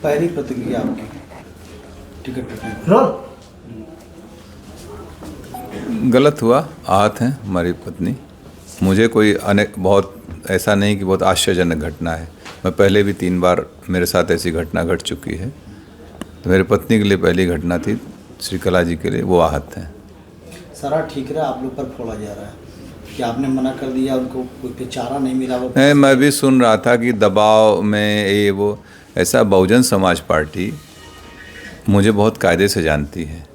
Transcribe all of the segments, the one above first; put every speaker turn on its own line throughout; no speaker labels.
पहली प्रतिक्रिया आपकी टिकट कटने पर?
गलत हुआ, आहत हैं हमारी पत्नी। मुझे कोई बहुत ऐसा नहीं कि बहुत आश्चर्यजनक घटना है। मैं पहले भी 3 बार मेरे साथ ऐसी घटना घट चुकी है। तो मेरी पत्नी के लिए पहली घटना थी, श्रीकला जी के लिए वो आहत हैं।
सारा ठीक रहा, आप लोग पर फोड़ा जा रहा है कि आपने मना कर दिया, उनको कोई चारा नहीं मिला? वो
नहीं, मैं भी सुन रहा था कि दबाव में ये वो ऐसा। बहुजन समाज पार्टी मुझे बहुत कायदे से जानती है,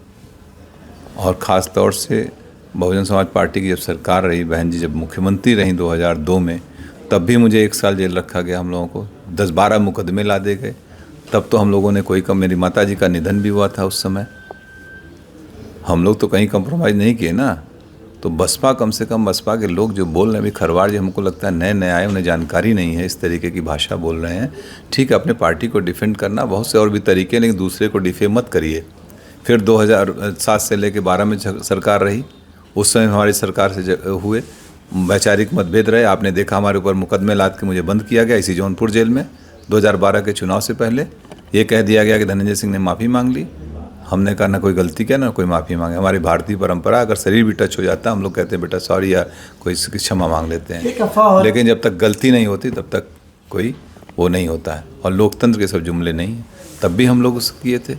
और ख़ास तौर से बहुजन समाज पार्टी की जब सरकार रही, बहन जी जब मुख्यमंत्री रहीं 2002 में, तब भी मुझे 1 साल जेल रखा गया। हम लोगों को 10-12 मुकदमे ला दे गए। तब तो हम लोगों ने कोई कम, मेरी माता जी का निधन भी हुआ था उस समय। हम लोग तो कहीं कंप्रोमाइज़ नहीं किए ना। तो बसपा, कम से कम बसपा के लोग जो बोल रहे हैं, अभी खरवाड़ जी हमको लगता है नए नए आए, उन्हें जानकारी नहीं है, इस तरीके की भाषा बोल रहे हैं। ठीक है, अपने पार्टी को डिफेंड करना बहुत से और भी तरीके, लेकिन दूसरे को डिफेम मत करिए। फिर 2007 से लेकर 12 में सरकार रही, उस समय हमारी सरकार से हुए वैचारिक मतभेद रहे। आपने देखा हमारे ऊपर मुकदमे लाद के मुझे बंद किया गया इसी जौनपुर जेल में। 2012 के चुनाव से पहले ये कह दिया गया कि धनंजय सिंह ने माफ़ी मांग ली। हमने कहा ना कोई गलती किया ना कोई माफ़ी मांगे। हमारी भारतीय परंपरा, अगर शरीर भी टच हो जाता है हम लोग कहते हैं बेटा सॉरी, या कोई क्षमा मांग लेते हैं। लेकिन जब तक गलती नहीं होती तब तक कोई वो नहीं होता है। और लोकतंत्र के सब जुमले नहीं हैं। तब भी हम लोग उसको किए थे।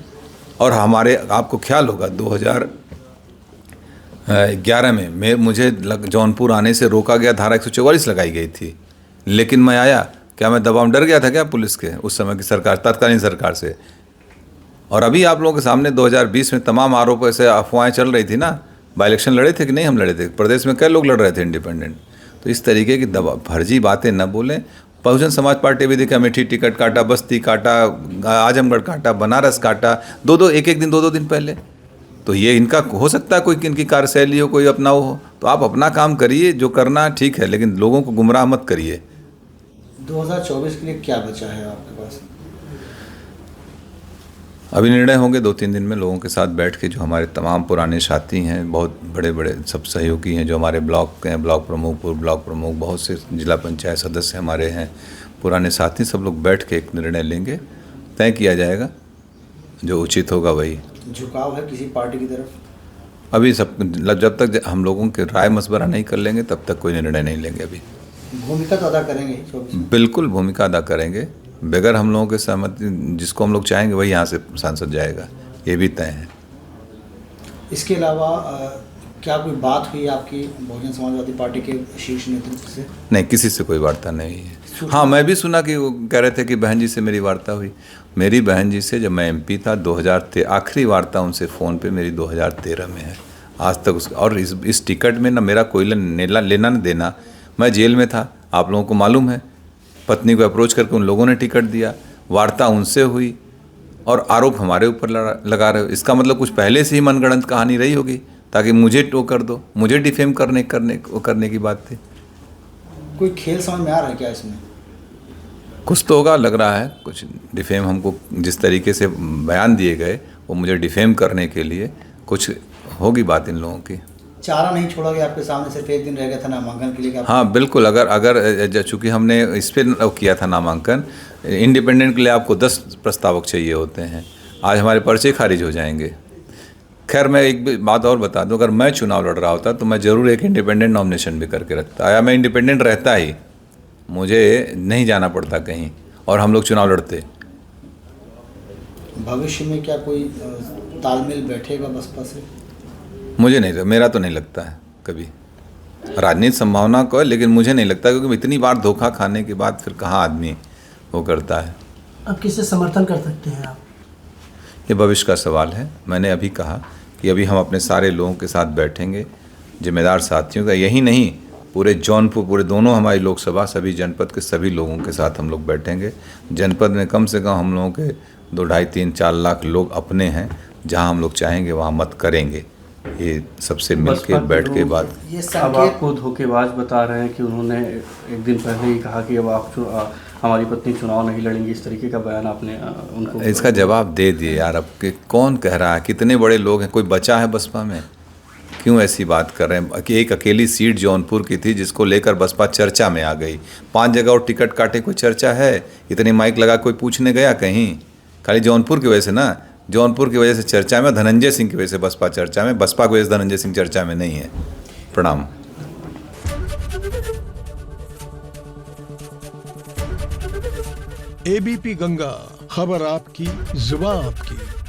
और हमारे, आपको ख्याल होगा 2011 में मुझे जौनपुर आने से रोका गया, धारा 144 लगाई गई थी। लेकिन मैं आया, क्या मैं दबाव डर गया था क्या पुलिस के उस समय की सरकार, तत्कालीन सरकार से? और अभी आप लोगों के सामने 2020 में तमाम आरोप, ऐसे अफवाहें चल रही थी ना। बाई इलेक्शन लड़े थे कि नहीं? हम लड़े थे। प्रदेश में कई लोग लड़ रहे थे इंडिपेंडेंट। तो इस तरीके की फर्जी बातें न बोलें। बहुजन समाज पार्टी भी देखा, अमेठी टिकट काटा, बस्ती काटा, आजमगढ़ काटा, बनारस काटा, एक दिन 2 दिन पहले। तो ये इनका हो सकता है कोई इनकी कार्यशैली हो, कोई अपना हो। तो आप अपना काम करिए, जो करना ठीक है, लेकिन लोगों को गुमराह मत करिए।
2024 के लिए क्या बचा है आपके पास?
अभी निर्णय होंगे 2-3 दिन में लोगों के साथ बैठ के। जो हमारे तमाम पुराने साथी हैं, बहुत बड़े बड़े सब सहयोगी हैं, जो हमारे ब्लॉक के हैं, ब्लॉक प्रमुख, पूर्व ब्लॉक प्रमुख, बहुत से जिला पंचायत सदस्य हमारे हैं, पुराने साथी, सब लोग बैठ के एक निर्णय लेंगे। तय किया जाएगा, जो उचित होगा वही।
झुकाव है किसी पार्टी की तरफ?
अभी सब, जब तक हम लोगों के राय मशवरा नहीं कर लेंगे तब तक कोई निर्णय नहीं लेंगे। अभी
भूमिका तो अदा करेंगे 24?
बिल्कुल भूमिका अदा करेंगे। बगैर हम लोगों के सहमति, जिसको हम लोग चाहेंगे वही यहाँ से सांसद जाएगा, ये भी तय है।
इसके अलावा क्या कोई बात हुई आपकी बहुजन समाजवादी पार्टी के शीर्ष नेतृत्व से?
नहीं, किसी से कोई वार्ता नहीं है। हाँ, मैं भी सुना कि वो कह रहे थे कि बहन जी से मेरी वार्ता हुई। मेरी बहन जी से जब मैं MP था 2013, आखिरी वार्ता उनसे फ़ोन पे मेरी 2013 में है। आज तक और इस टिकट में ना मेरा कोई लेना न देना। मैं जेल में था, आप लोगों को मालूम है। पत्नी को अप्रोच करके उन लोगों ने टिकट दिया, वार्ता उनसे हुई, और आरोप हमारे ऊपर लगा रहे हो। इसका मतलब कुछ पहले से ही मनगढ़ंत कहानी रही होगी, ताकि मुझे टो कर दो, मुझे डिफेम करने की बात थी।
कोई खेल समझ में आ रहा है क्या इसमें?
कुछ तो होगा, लग रहा है कुछ डिफेम। हमको जिस तरीके से बयान दिए गए वो मुझे डिफेम करने के लिए, कुछ होगी बात इन लोगों की।
चारा नहीं छोड़ा गया आपके सामने, सिर्फ 1 दिन रह गया था नामांकन के लिए?
हाँ बिल्कुल। अगर चूँकि हमने इस पर किया था नामांकन, इंडिपेंडेंट के लिए आपको 10 प्रस्तावक चाहिए होते हैं। आज हमारे पर्चे खारिज हो जाएंगे। खैर, मैं एक बात और बता दूं, अगर मैं चुनाव लड़ रहा होता तो मैं ज़रूर एक इंडिपेंडेंट नॉमिनेशन भी करके रखता, या मैं इंडिपेंडेंट रहता ही, मुझे नहीं जाना पड़ता कहीं, और हम लोग चुनाव लड़ते।
भविष्य में क्या कोई तालमेल बैठेगा बसपा से?
मुझे नहीं, मेरा तो नहीं लगता है कभी। राजनीतिक संभावना को है, लेकिन मुझे नहीं लगता, क्योंकि इतनी बार धोखा खाने के बाद फिर कहाँ आदमी वो करता है।
अब किसे समर्थन कर सकते हैं आप?
ये भविष्य का सवाल है। मैंने अभी कहा कि अभी हम अपने सारे लोगों के साथ बैठेंगे, जिम्मेदार साथियों का, यही नहीं पूरे जौनपुर, पूरे दोनों हमारी लोकसभा, सभी जनपद के सभी लोगों के साथ हम लोग बैठेंगे। जनपद में कम से कम हम लोगों के 2, 2.5, 3, 4 लाख लोग अपने हैं, जहां हम लोग चाहेंगे वहां मत करेंगे। ये सबसे मिलके बैठ के बात।
ये
अब आपको धोखेबाज बता रहे हैं कि उन्होंने एक दिन पहले ही कहा कि अब आप हमारी पत्नी चुनाव नहीं लड़ेंगी, इस तरीके का बयान आपने उनको?
इसका जवाब दे दिए यार। अब के कौन कह रहा है? कितने बड़े लोग हैं, कोई बचा है बसपा में? क्यों ऐसी बात कर रहे हैं कि एक अकेली सीट जौनपुर की थी जिसको लेकर बसपा चर्चा में आ गई। 5 जगह और टिकट काटे, कोई चर्चा है? इतने माइक लगा कोई पूछने गया कहीं? खाली जौनपुर की वजह से ना, जौनपुर की वजह से चर्चा में, धनंजय सिंह की वजह से बसपा चर्चा में, बसपा की वजह से धनंजय सिंह चर्चा में नहीं है। प्रणाम।
एबीपी गंगा, खबर आपकी, जुबान आपकी।